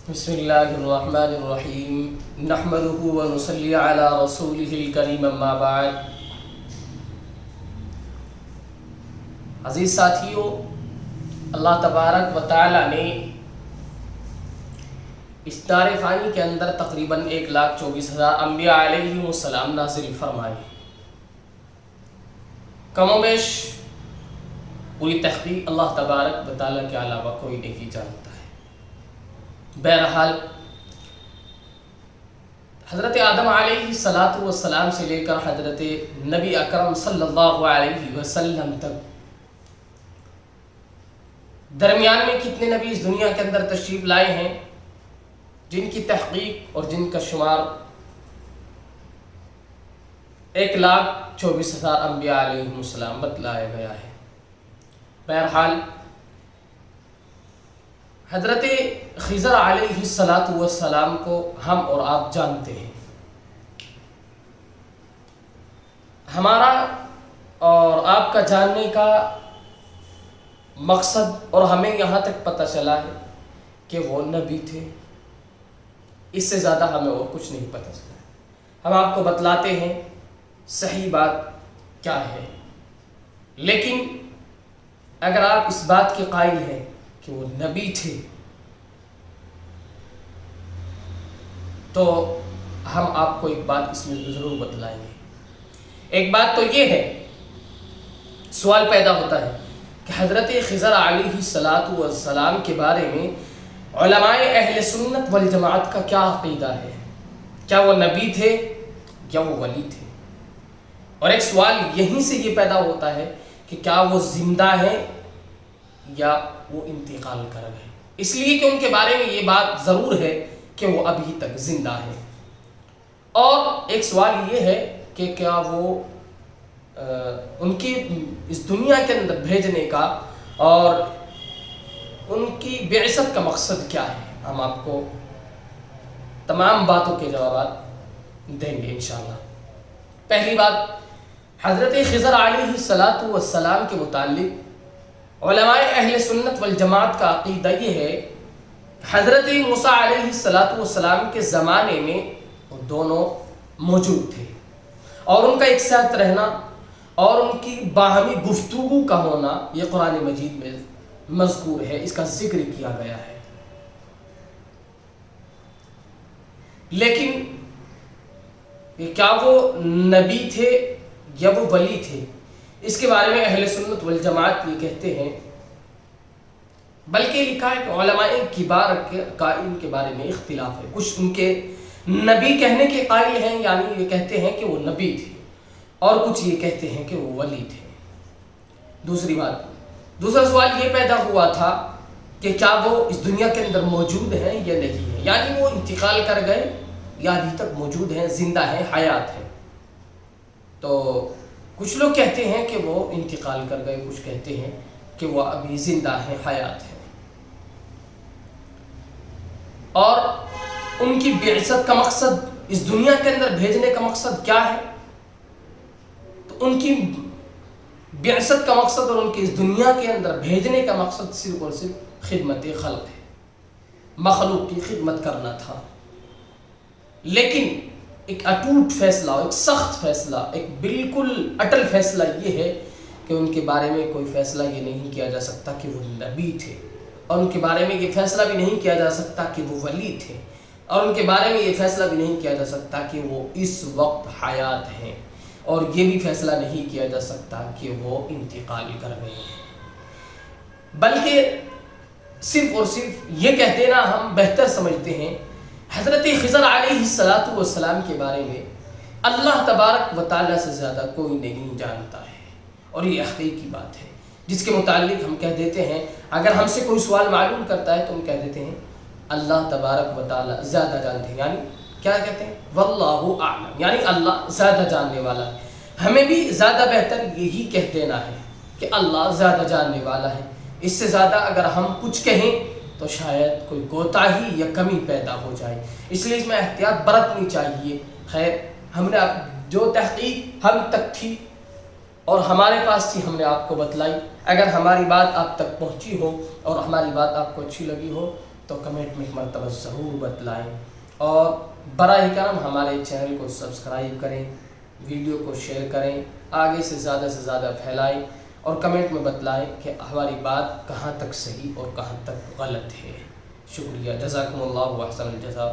بسم اللہ الرحمن الرحیم نحمدہ و نصلی علی رسولہ الکریم اما بعد۔ عزیز ساتھیو، اللہ تبارک و تعالی نے اس دار فانی کے اندر تقریباً 1,24,000 انبیاء علیہم السلام نازل فرمائے۔ کم و بیش پوری تحقیق اللہ تبارک و تعالی کے علاوہ کوئی نہیں جانتا ہے۔ بہرحال حضرت آدم علیہ السلام سے لے کر حضرت نبی اکرم صلی اللہ علیہ وسلم تک درمیان میں کتنے نبی اس دنیا کے اندر تشریف لائے ہیں، جن کی تحقیق اور جن کا شمار 1,24,000 انبیاء علیہ السلام بتلایا گیا ہے۔ بہرحال حضرت خضر علیہ السلام کو ہم اور آپ جانتے ہیں۔ ہمارا اور آپ کا جاننے کا مقصد اور ہمیں یہاں تک پتہ چلا ہے کہ وہ نبی تھے، اس سے زیادہ ہمیں اور کچھ نہیں پتہ چلا۔ ہم آپ کو بتلاتے ہیں صحیح بات کیا ہے، لیکن اگر آپ اس بات کے قائل ہیں کہ وہ نبی تھے تو ہم آپ کو ایک بات اس میں ضرور بتلائیں گے۔ ایک بات تو یہ ہے، سوال پیدا ہوتا ہے کہ حضرت خضر علیہ السلام کے بارے میں علماء اہل سنت والجماعت کا کیا عقیدہ ہے؟ کیا وہ نبی تھے یا وہ ولی تھے؟ اور ایک سوال یہیں سے یہ پیدا ہوتا ہے کہ کیا وہ زندہ ہیں یا وہ انتقال کر گئے، اس لیے کہ ان کے بارے میں یہ بات ضرور ہے کہ وہ ابھی تک زندہ ہیں۔ اور ایک سوال یہ ہے کہ کیا وہ ان کی اس دنیا کے اندر بھیجنے کا اور ان کی بعثت کا مقصد کیا ہے؟ ہم آپ کو تمام باتوں کے جوابات دیں گے انشاءاللہ۔ پہلی بات، حضرت خضر علیہ السلام کے متعلق علماء اہل سنت والجماعت کا عقیدہ یہ ہے کہ حضرت موسیٰ علیہ السلام کے زمانے میں وہ دونوں موجود تھے، اور ان کا ایک ساتھ رہنا اور ان کی باہمی گفتگو کا ہونا یہ قرآن مجید میں مذکور ہے، اس کا ذکر کیا گیا ہے۔ لیکن کیا وہ نبی تھے یا وہ ولی تھے، اس کے بارے میں اہل سنت والجماعت یہ کہتے ہیں، بلکہ لکھا ہے کہ علماء کبار کا ان کے بارے میں اختلاف ہے۔ کچھ ان کے نبی کہنے کے قائل ہیں، یعنی یہ کہتے ہیں کہ وہ نبی تھے، اور کچھ یہ کہتے ہیں کہ وہ ولی تھے۔ دوسرا سوال یہ پیدا ہوا تھا کہ کیا وہ اس دنیا کے اندر موجود ہیں یا نہیں ہیں، یعنی وہ انتقال کر گئے یا ابھی تک موجود ہیں، زندہ ہیں، حیات ہیں۔ تو کچھ لوگ کہتے ہیں کہ وہ انتقال کر گئے، کچھ کہتے ہیں کہ وہ ابھی زندہ ہیں، حیات ہیں۔ اور ان کی بعثت کا مقصد، اس دنیا کے اندر بھیجنے کا مقصد کیا ہے؟ تو ان کی بعثت کا مقصد اور ان کی اس دنیا کے اندر بھیجنے کا مقصد صرف اور صرف خدمت خلق ہے، مخلوق کی خدمت کرنا تھا۔ لیکن ایک اٹوٹ فیصلہ، ایک سخت فیصلہ، ایک بالکل اٹل فیصلہ یہ ہے کہ ان کے بارے میں کوئی فیصلہ یہ نہیں کیا جا سکتا کہ وہ نبی تھے، اور ان کے بارے میں یہ فیصلہ بھی نہیں کیا جا سکتا کہ وہ ولی تھے، اور ان کے بارے میں یہ فیصلہ بھی نہیں کیا جا سکتا کہ وہ اس وقت حیات ہیں، اور یہ بھی فیصلہ نہیں کیا جا سکتا کہ وہ انتقال کر گئے ہیں۔ بلکہ صرف اور صرف یہ کہہ دینا ہم بہتر سمجھتے ہیں، حضرت خضر علیہ السلام کے بارے میں اللہ تبارک و تعالیٰ سے زیادہ کوئی نہیں جانتا ہے، اور یہ حقیقی بات ہے، جس کے متعلق ہم کہہ دیتے ہیں، اگر ہم سے کوئی سوال معلوم کرتا ہے تو ہم کہہ دیتے ہیں اللہ تبارک و تعالیٰ زیادہ جانتے ہیں، یعنی کیا کہتے ہیں؟ واللہ اعلم، یعنی اللہ زیادہ جاننے والا ہے۔ ہمیں بھی زیادہ بہتر یہی کہہ دینا ہے کہ اللہ زیادہ جاننے والا ہے۔ اس سے زیادہ اگر ہم کچھ کہیں تو شاید کوئی کوتاہی یا کمی پیدا ہو جائے، اس لیے اس میں احتیاط برتنی چاہیے۔ خیر، ہم نے جو تحقیق ہم تک تھی اور ہمارے پاس تھی ہم نے آپ کو بتلائی۔ اگر ہماری بات آپ تک پہنچی ہو اور ہماری بات آپ کو اچھی لگی ہو تو کمنٹ میں ایک مرتبہ ضرور بتلائیں، اور براہ کرم ہمارے چینل کو سبسکرائب کریں، ویڈیو کو شیئر کریں، آگے سے زیادہ پھیلائیں، اور کمنٹ میں بتلائیں کہ ہماری بات کہاں تک صحیح اور کہاں تک غلط ہے۔ شکریہ، جزاکم اللہ و احسن الجزا۔